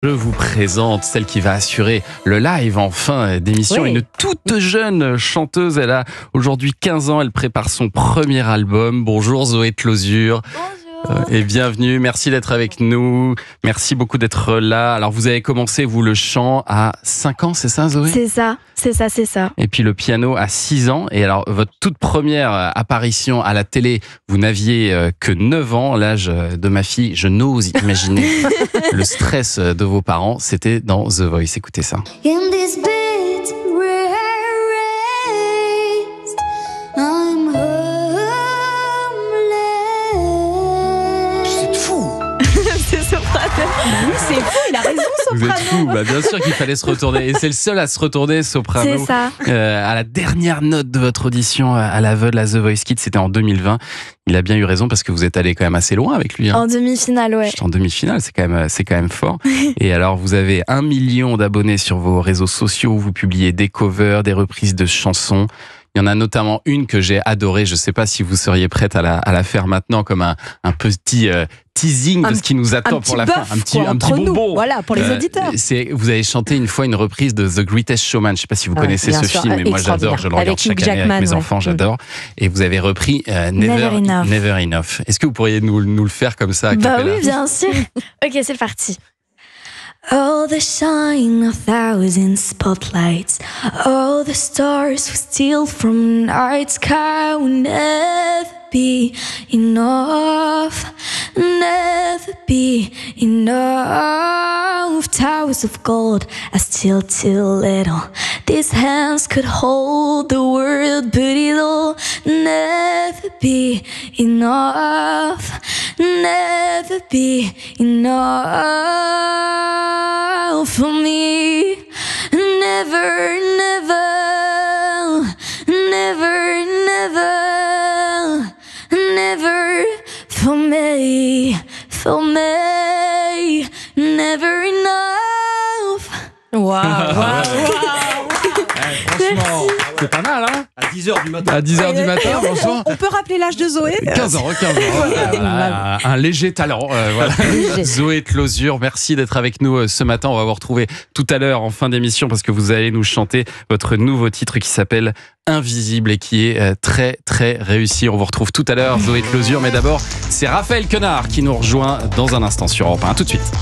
Je vous présente celle qui va assurer le live en fin d'émission, Oui. Une toute jeune chanteuse. Elle a aujourd'hui 15 ans, elle prépare son premier album. Bonjour Zoé Tlosure. Et bienvenue, merci d'être avec nous. Merci beaucoup d'être là. Alors vous avez commencé, vous, le chant à 5 ans, c'est ça Zoé ? C'est ça. Et puis le piano à 6 ans. Et alors votre toute première apparition à la télé, vous n'aviez que 9 ans, l'âge de ma fille. Je n'ose imaginer le stress de vos parents. C'était dans The Voice, écoutez ça. In this bit raised, I'm homeless. C'est fou. C'est Soprano. Oui, c'est fou, il a raison, Vous êtes Soprano. fou, bien sûr qu'il fallait se retourner. Et c'est le seul à se retourner, Soprano. C'est ça. À la dernière note de votre audition à l'aveugle à The Voice Kids, c'était en 2020. Il a bien eu raison parce que vous êtes allé quand même assez loin avec lui. En demi-finale, ouais. En demi-finale, c'est quand même fort. Et alors, vous avez 1 million d'abonnés sur vos réseaux sociaux. Vous publiez des covers, des reprises de chansons. Il y en a notamment une que j'ai adorée. Je ne sais pas si vous seriez prête à la faire maintenant comme un petit teasing de ce qui nous attend pour la fin. Un petit bonbon. Voilà, pour les auditeurs. Vous avez chanté une fois une reprise de The Greatest Showman. Je ne sais pas si vous connaissez ce film, mais moi j'adore. Je le regarde chaque année avec mes enfants, j'adore. Et vous avez repris Never Enough. Est-ce que vous pourriez nous le faire comme ça à Bah cappella ? oui, bien sûr. Ok, c'est parti. Oh, the shine of thousand spotlights. Oh, the stars who steal from night sky will never be enough. Never be enough. Towers of gold are still too little. These hands could hold the world, but it'll never be enough. Never be enough for me. Never, never, never, never, never for me, never enough. Waouh. Franchement, c'est pas mal, hein ? À 10h du matin. À 10h du matin, franchement. On peut rappeler l'âge de Zoé 15 ans. Voilà, un léger talent. Voilà. Zoé Tlosure, merci d'être avec nous ce matin. On va vous retrouver tout à l'heure en fin d'émission parce que vous allez nous chanter votre nouveau titre qui s'appelle Invisible et qui est très très réussi. On vous retrouve tout à l'heure, Zoé Tlosure. Mais d'abord, c'est Raphaël Quenard qui nous rejoint dans un instant sur Europe 1. À tout de suite.